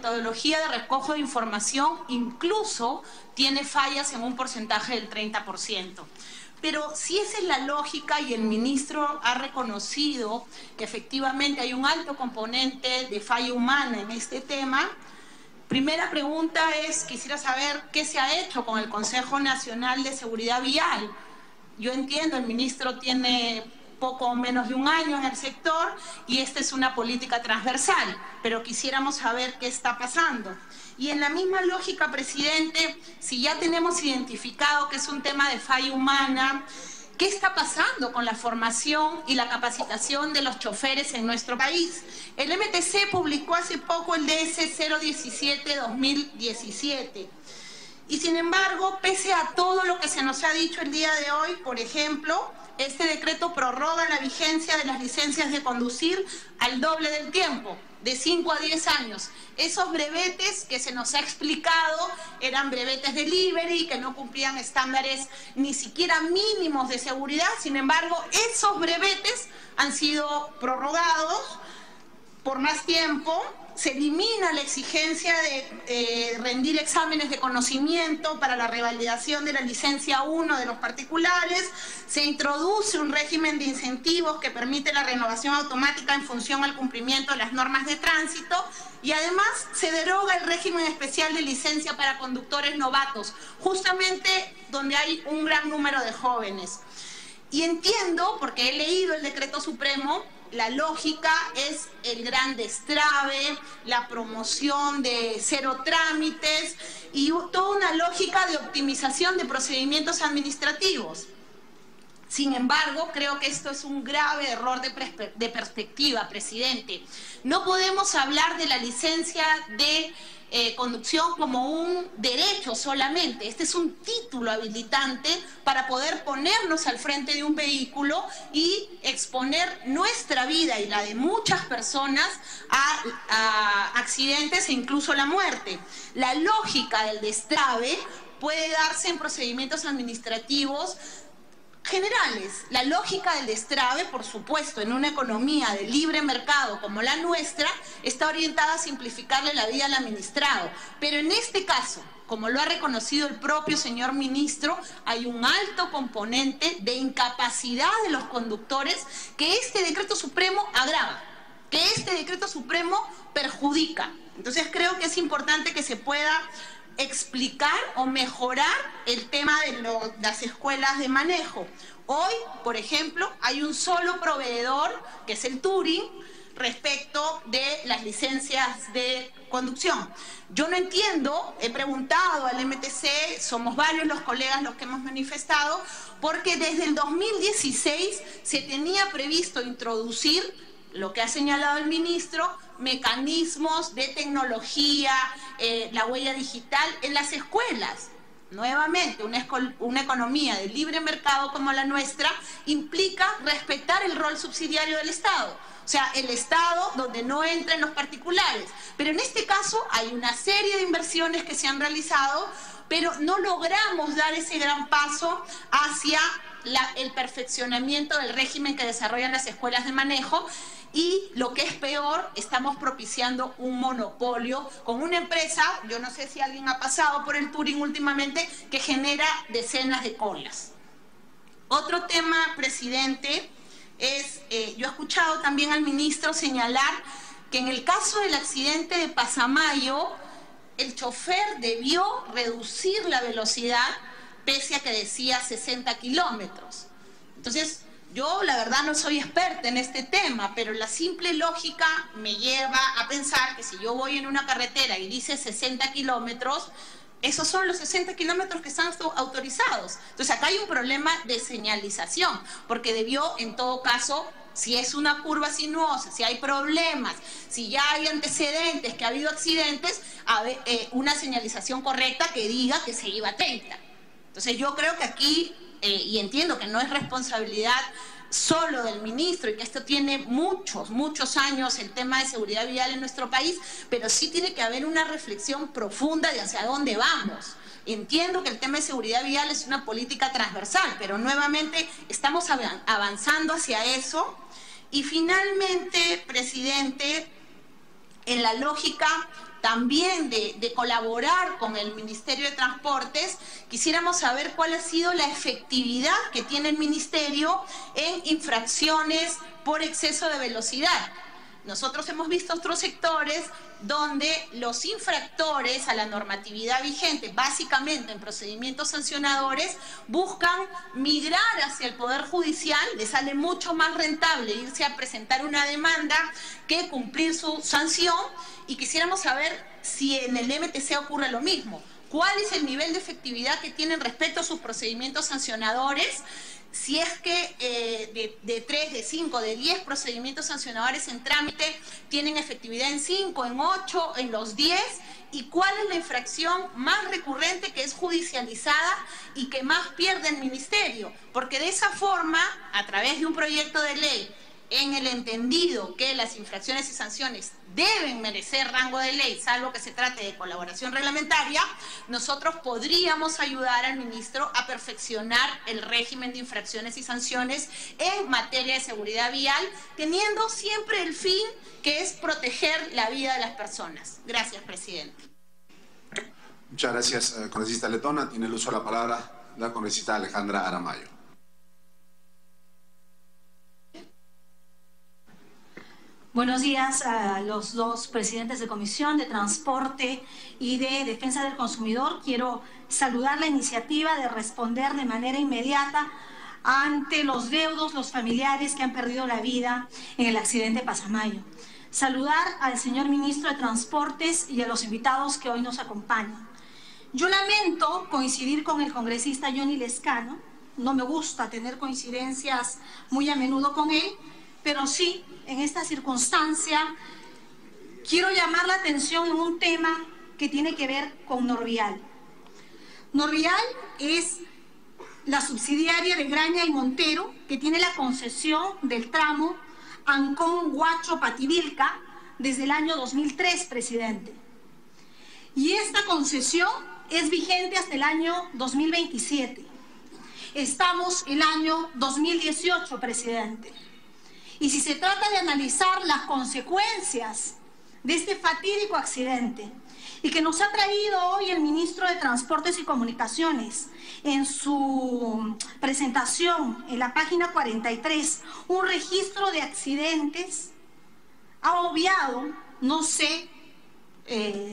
metodología de recojo de información incluso tiene fallas en un porcentaje del 30%. Pero si esa es la lógica y el ministro ha reconocido que efectivamente hay un alto componente de falla humana en este tema, primera pregunta es, quisiera saber qué se ha hecho con el Consejo Nacional de Seguridad Vial. Yo entiendo, el ministro tiene poco o menos de un año en el sector y esta es una política transversal, pero quisiéramos saber qué está pasando. Y en la misma lógica, presidente, si ya tenemos identificado que es un tema de falla humana, ¿qué está pasando con la formación y la capacitación de los choferes en nuestro país? El MTC publicó hace poco el DS 017-2017. Y sin embargo, pese a todo lo que se nos ha dicho el día de hoy, por ejemplo, este decreto prorroga la vigencia de las licencias de conducir al doble del tiempo, de 5 a 10 años. Esos brevetes que se nos ha explicado eran brevetes delivery, que no cumplían estándares ni siquiera mínimos de seguridad. Sin embargo, esos brevetes han sido prorrogados por más tiempo. Se elimina la exigencia de rendir exámenes de conocimiento para la revalidación de la licencia 1 de los particulares. Se introduce un régimen de incentivos que permite la renovación automática en función al cumplimiento de las normas de tránsito. Y además se deroga el régimen especial de licencia para conductores novatos, justamente donde hay un gran número de jóvenes. Y entiendo, porque he leído el decreto supremo, la lógica es el gran destrave, la promoción de cero trámites y toda una lógica de optimización de procedimientos administrativos. Sin embargo, creo que esto es un grave error de perspectiva, presidente. No podemos hablar de la licencia de conducción como un derecho solamente. Este es un título habilitante para poder ponernos al frente de un vehículo y exponer nuestra vida y la de muchas personas a accidentes e incluso la muerte. La lógica del destrave puede darse en procedimientos administrativos generales. La lógica del destrave, por supuesto, en una economía de libre mercado como la nuestra, está orientada a simplificarle la vida al administrado. Pero en este caso, como lo ha reconocido el propio señor ministro, hay un alto componente de incapacidad de los conductores que este decreto supremo agrava, que este decreto supremo perjudica. Entonces creo que es importante que se pueda explicar o mejorar el tema de las escuelas de manejo. Hoy, por ejemplo, hay un solo proveedor, que es el Turing, respecto de las licencias de conducción. Yo no entiendo, he preguntado al MTC, somos varios los colegas los que hemos manifestado, porque desde el 2016 se tenía previsto introducir, lo que ha señalado el ministro, mecanismos de tecnología, la huella digital en las escuelas. Nuevamente, una economía de libre mercado como la nuestra implica respetar el rol subsidiario del Estado. O sea, el Estado donde no entren los particulares. Pero en este caso hay una serie de inversiones que se han realizado, pero no logramos dar ese gran paso hacia el perfeccionamiento del régimen que desarrollan las escuelas de manejo. Y lo que es peor, estamos propiciando un monopolio con una empresa, yo no sé si alguien ha pasado por el Turing últimamente, que genera decenas de colas. Otro tema, presidente, es, yo he escuchado también al ministro señalar que en el caso del accidente de Pasamayo, el chofer debió reducir la velocidad pese a que decía 60 kilómetros. Entonces, yo la verdad no soy experta en este tema, pero la simple lógica me lleva a pensar que si yo voy en una carretera y dice 60 kilómetros, esos son los 60 kilómetros que están autorizados. Entonces acá hay un problema de señalización, porque debió en todo caso, si es una curva sinuosa, si hay problemas, si ya hay antecedentes, que ha habido accidentes, una señalización correcta que diga que se iba a 30. Entonces yo creo que aquí, y entiendo que no es responsabilidad solo del ministro y que esto tiene muchos años, el tema de seguridad vial en nuestro país, pero sí tiene que haber una reflexión profunda de hacia dónde vamos. Entiendo que el tema de seguridad vial es una política transversal, pero nuevamente estamos avanzando hacia eso. Y finalmente, presidente, en la lógica también de colaborar con el Ministerio de Transportes, quisiéramos saber cuál ha sido la efectividad que tiene el Ministerio en infracciones por exceso de velocidad. Nosotros hemos visto otros sectores donde los infractores a la normatividad vigente, básicamente en procedimientos sancionadores, buscan migrar hacia el Poder Judicial. Les sale mucho más rentable irse a presentar una demanda que cumplir su sanción, y quisiéramos saber si en el MTC ocurre lo mismo. ¿Cuál es el nivel de efectividad que tienen respecto a sus procedimientos sancionadores? Si es que de 3, de 5, de 10 procedimientos sancionadores en trámite, tienen efectividad en 5, en 8, en los 10, y cuál es la infracción más recurrente que es judicializada y que más pierde el Ministerio. Porque de esa forma, a través de un proyecto de ley, en el entendido que las infracciones y sanciones deben merecer rango de ley, salvo que se trate de colaboración reglamentaria, nosotros podríamos ayudar al ministro a perfeccionar el régimen de infracciones y sanciones en materia de seguridad vial, teniendo siempre el fin que es proteger la vida de las personas. Gracias, presidente. Muchas gracias, congresista Letona. Tiene el uso de la palabra la congresista Alejandra Aramayo. Buenos días a los dos presidentes de Comisión de Transporte y de Defensa del Consumidor. Quiero saludar la iniciativa de responder de manera inmediata ante los deudos, los familiares que han perdido la vida en el accidente Pasamayo. Saludar al señor ministro de Transportes y a los invitados que hoy nos acompañan. Yo lamento coincidir con el congresista Johnny Lescano. No me gusta tener coincidencias muy a menudo con él, pero sí, en esta circunstancia, quiero llamar la atención en un tema que tiene que ver con Norvial. Norvial es la subsidiaria de Graña y Montero, que tiene la concesión del tramo Ancón-Huacho-Pativilca desde el año 2003, presidente. Y esta concesión es vigente hasta el año 2027. Estamos en el año 2018, presidente. Y si se trata de analizar las consecuencias de este fatídico accidente y que nos ha traído hoy el ministro de Transportes y Comunicaciones en su presentación en la página 43, un registro de accidentes, ha obviado, no sé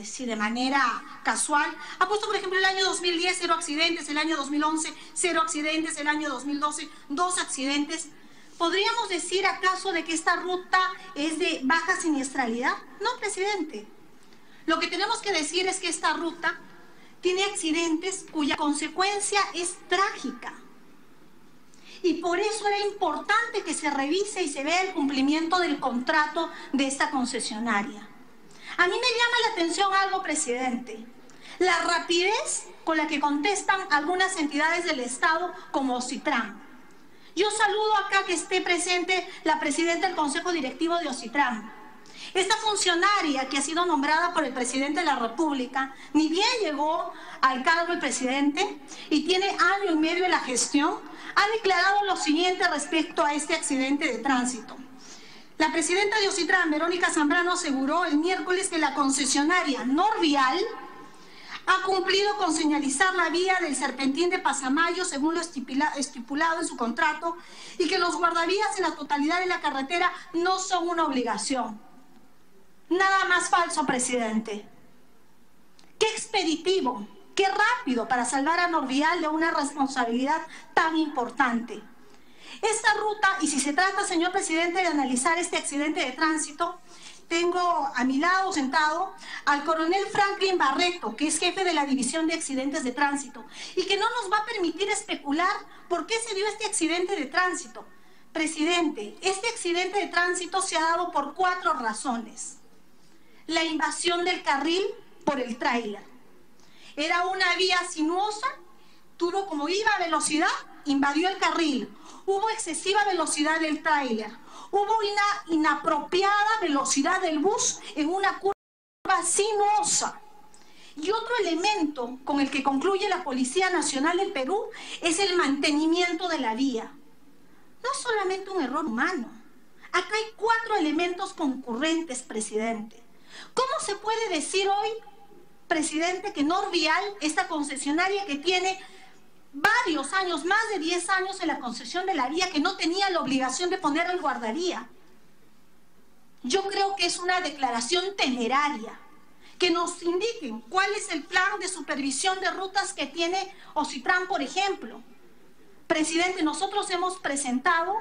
si de manera casual, ha puesto por ejemplo el año 2010 0 accidentes, el año 2011 0 accidentes, el año 2012 2 accidentes. ¿Podríamos decir acaso de que esta ruta es de baja siniestralidad? No, presidente. Lo que tenemos que decir es que esta ruta tiene accidentes cuya consecuencia es trágica. Y por eso era importante que se revise y se vea el cumplimiento del contrato de esta concesionaria. A mí me llama la atención algo, presidente. La rapidez con la que contestan algunas entidades del Estado como Ocitran. Yo saludo acá que esté presente la presidenta del Consejo Directivo de Ocitran. Esta funcionaria que ha sido nombrada por el presidente de la República, ni bien llegó al cargo el presidente y tiene año y medio en la gestión, ha declarado lo siguiente respecto a este accidente de tránsito. La presidenta de Ocitran, Verónica Zambrano, aseguró el miércoles que la concesionaria Norvial ha cumplido con señalizar la vía del Serpentín de Pasamayo según lo estipulado en su contrato y que los guardavías en la totalidad de la carretera no son una obligación. Nada más falso, presidente. Qué expeditivo, qué rápido para salvar a Norvial de una responsabilidad tan importante. Esta ruta, y si se trata, señor presidente, de analizar este accidente de tránsito, tengo a mi lado sentado al coronel Franklin Barreto, que es jefe de la División de Accidentes de Tránsito, y que no nos va a permitir especular por qué se dio este accidente de tránsito. Presidente, este accidente de tránsito se ha dado por 4 razones. La invasión del carril por el tráiler. Era una vía sinuosa, tuvo como iba a velocidad, invadió el carril. Hubo excesiva velocidad del tráiler. Hubo una inapropiada velocidad del bus en una curva sinuosa. Y otro elemento con el que concluye la Policía Nacional del Perú es el mantenimiento de la vía. No solamente un error humano. Acá hay 4 elementos concurrentes, presidente. ¿Cómo se puede decir hoy, presidente, que Norvial, esta concesionaria que tiene varios años, más de 10 años en la concesión de la vía, que no tenía la obligación de poner el guardaría? Yo creo que es una declaración temeraria. Que nos indiquen cuál es el plan de supervisión de rutas que tiene Ocitran, por ejemplo. Presidente, nosotros hemos presentado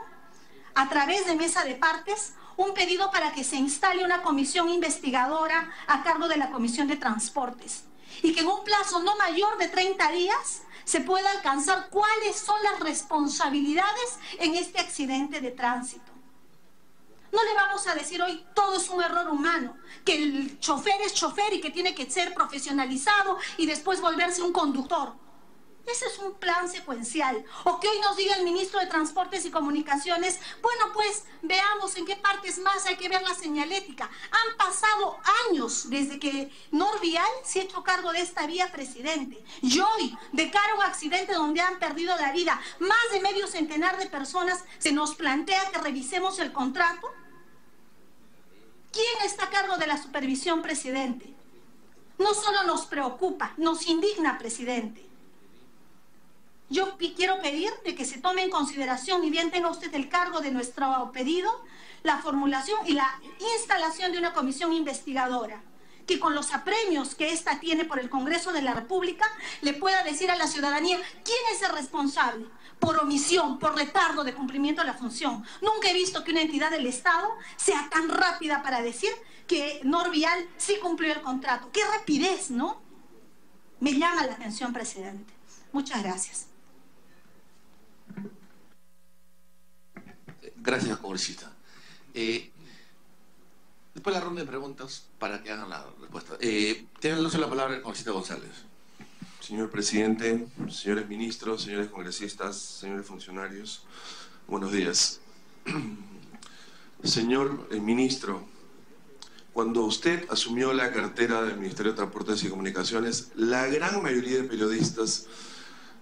a través de mesa de partes un pedido para que se instale una comisión investigadora a cargo de la Comisión de Transportes y que en un plazo no mayor de 30 días se pueda alcanzar cuáles son las responsabilidades en este accidente de tránsito. No le vamos a decir hoy todo es un error humano, que el chofer es chofer y que tiene que ser profesionalizado y después volverse un conductor. Ese es un plan secuencial. O que hoy nos diga el ministro de Transportes y Comunicaciones, bueno, pues veamos en qué partes más hay que ver la señalética. Han pasado años desde que Norvial se ha hecho cargo de esta vía, presidente. Y hoy, de cara a un accidente donde han perdido la vida más de medio centenar de personas, se nos plantea que revisemos el contrato. ¿Quién está a cargo de la supervisión, presidente? No solo nos preocupa, nos indigna, presidente. Yo quiero pedir de que se tome en consideración, y bien tenga usted el cargo de nuestro pedido, la formulación y la instalación de una comisión investigadora, que con los apremios que ésta tiene por el Congreso de la República, le pueda decir a la ciudadanía quién es el responsable por omisión, por retardo de cumplimiento de la función. Nunca he visto que una entidad del Estado sea tan rápida para decir que Norvial sí cumplió el contrato. ¡Qué rapidez!, ¿no? Me llama la atención, presidente. Muchas gracias. Gracias, congresista. Después la ronda de preguntas para que hagan la respuesta. Tiene el uso de la palabra el congresista González. Señor presidente, señores ministros, señores congresistas, señores funcionarios, buenos días. Señor ministro, cuando usted asumió la cartera del Ministerio de Transportes y Comunicaciones, la gran mayoría de periodistas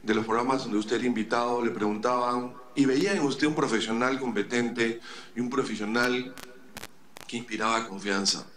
de los programas donde usted era invitado le preguntaban y veían en usted un profesional competente y un profesional que inspiraba confianza.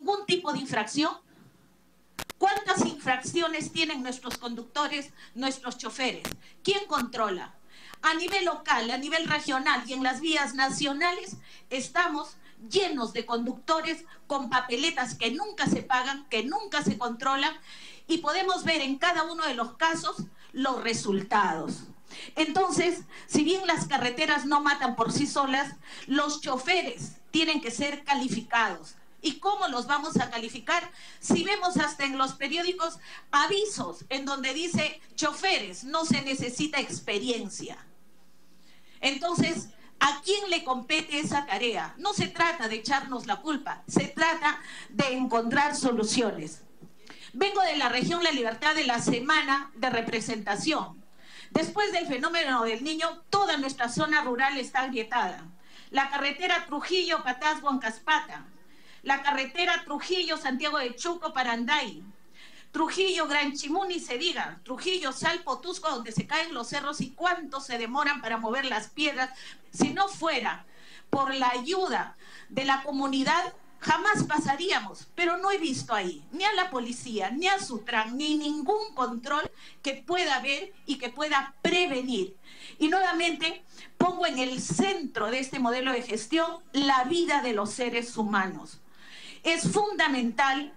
ningún tipo de infracción? ¿Cuántas infracciones tienen nuestros conductores, nuestros choferes? ¿Quién controla? A nivel local, a nivel regional y en las vías nacionales estamos llenos de conductores con papeletas que nunca se pagan, que nunca se controlan, y podemos ver en cada uno de los casos los resultados. Entonces, si bien las carreteras no matan por sí solas, los choferes tienen que ser calificados. ¿Y cómo los vamos a calificar? Si vemos hasta en los periódicos avisos en donde dice choferes, no se necesita experiencia. Entonces, ¿a quién le compete esa tarea? No se trata de echarnos la culpa, se trata de encontrar soluciones. Vengo de la región La Libertad, de la semana de representación. Después del fenómeno del Niño, toda nuestra zona rural está agrietada. La carretera Trujillo-Patás-Huancaspata, la carretera Trujillo-Santiago de Chuco, Paranday, Trujillo-Gran Chimún, y se diga, Trujillo-Salpo-Tusco, donde se caen los cerros y cuánto se demoran para mover las piedras. Si no fuera por la ayuda de la comunidad, jamás pasaríamos, pero no he visto ahí ni a la policía, ni a Sutran, ni ningún control que pueda ver y que pueda prevenir. Y nuevamente pongo en el centro de este modelo de gestión la vida de los seres humanos. Es fundamental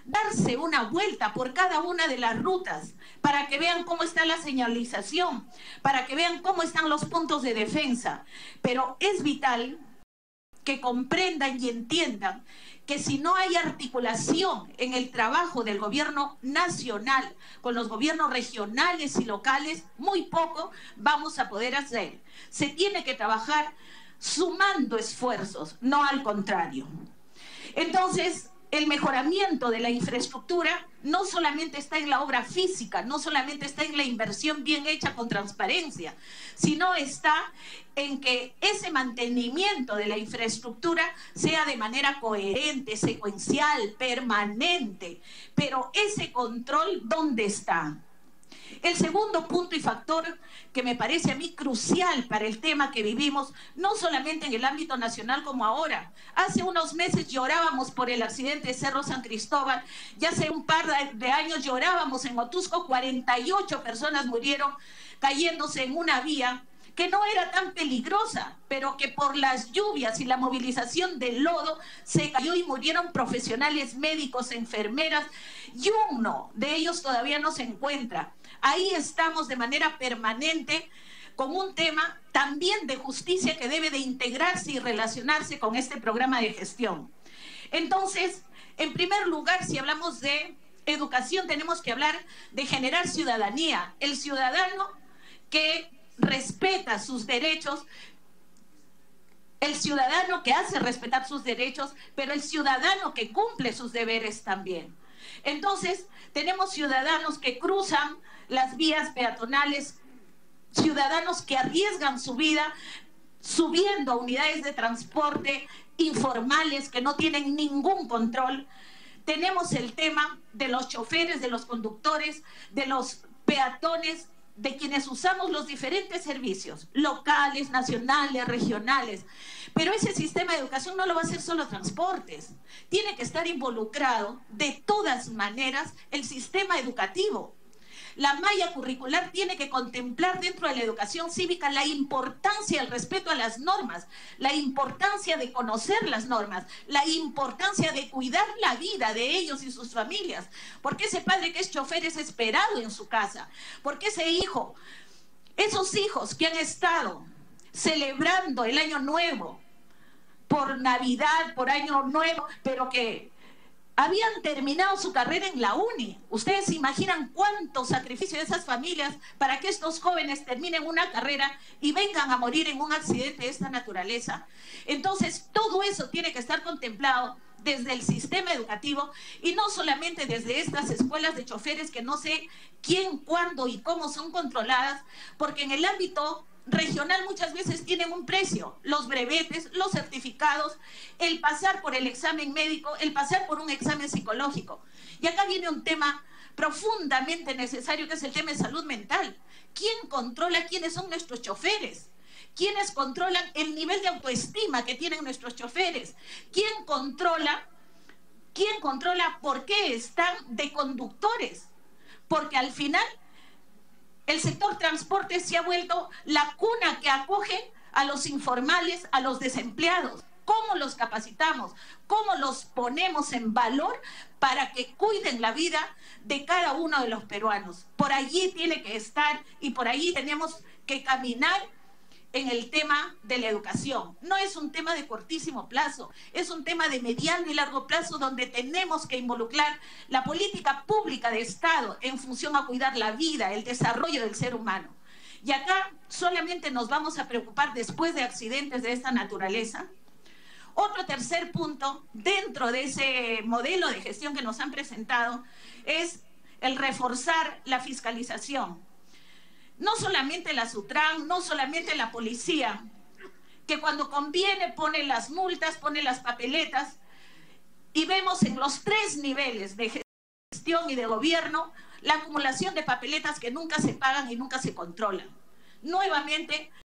darse una vuelta por cada una de las rutas para que vean cómo está la señalización, para que vean cómo están los puntos de defensa, pero es vital que comprendan y entiendan que si no hay articulación en el trabajo del gobierno nacional con los gobiernos regionales y locales, muy poco vamos a poder hacer. Se tiene que trabajar sumando esfuerzos, no al contrario. Entonces, el mejoramiento de la infraestructura no solamente está en la obra física, no solamente está en la inversión bien hecha con transparencia, sino está en que ese mantenimiento de la infraestructura sea de manera coherente, secuencial, permanente. Pero ese control, ¿dónde está? El segundo punto y factor que me parece a mí crucial para el tema que vivimos, no solamente en el ámbito nacional como ahora. Hace unos meses llorábamos por el accidente de Cerro San Cristóbal, ya hace un par de años llorábamos en Otusco, 48 personas murieron cayéndose en una vía que no era tan peligrosa, pero que por las lluvias y la movilización del lodo se cayó y murieron profesionales médicos, enfermeras, y uno de ellos todavía no se encuentra. Ahí estamos de manera permanente con un tema también de justicia que debe de integrarse y relacionarse con este programa de gestión. Entonces, en primer lugar, si hablamos de educación, tenemos que hablar de generar ciudadanía. El ciudadano que respeta sus derechos, el ciudadano que hace respetar sus derechos, pero el ciudadano que cumple sus deberes también. Entonces, tenemos ciudadanos que cruzan las vías peatonales, ciudadanos que arriesgan su vida subiendo a unidades de transporte informales que no tienen ningún control. Tenemos el tema de los choferes, de los conductores, de los peatones, de quienes usamos los diferentes servicios, locales, nacionales, regionales. Pero ese sistema de educación no lo va a hacer solo transportes. Tiene que estar involucrado de todas maneras el sistema educativo. La malla curricular tiene que contemplar dentro de la educación cívica la importancia del respeto a las normas, la importancia de conocer las normas, la importancia de cuidar la vida de ellos y sus familias. Porque ese padre que es chofer es esperado en su casa. Porque ese hijo, esos hijos que han estado celebrando el Año Nuevo, por Navidad, por Año Nuevo, pero que habían terminado su carrera en la uni. Ustedes se imaginan cuánto sacrificio de esas familias para que estos jóvenes terminen una carrera y vengan a morir en un accidente de esta naturaleza. Entonces, todo eso tiene que estar contemplado desde el sistema educativo y no solamente desde estas escuelas de choferes que no sé quién, cuándo y cómo son controladas, porque en el ámbito regional muchas veces tienen un precio, los brevetes, los certificados, el pasar por el examen médico, el pasar por un examen psicológico. Y acá viene un tema profundamente necesario, que es el tema de salud mental. ¿Quién controla quiénes son nuestros choferes? ¿Quiénes controlan el nivel de autoestima que tienen nuestros choferes? ¿Quién controla ¿Quién controla por qué están de conductores? Porque al final el sector transporte se ha vuelto la cuna que acoge a los informales, a los desempleados. ¿Cómo los capacitamos? ¿Cómo los ponemos en valor para que cuiden la vida de cada uno de los peruanos? Por allí tiene que estar y por allí tenemos que caminar en el tema de la educación. No es un tema de cortísimo plazo, es un tema de mediano y largo plazo donde tenemos que involucrar la política pública de Estado en función a cuidar la vida, el desarrollo del ser humano. Y acá solamente nos vamos a preocupar después de accidentes de esta naturaleza. Otro tercer punto dentro de ese modelo de gestión que nos han presentado es el reforzar la fiscalización. No solamente la SUTRAN, no solamente la policía, que cuando conviene pone las multas, pone las papeletas, y vemos en los 3 niveles de gestión y de gobierno la acumulación de papeletas que nunca se pagan y nunca se controlan. Nuevamente,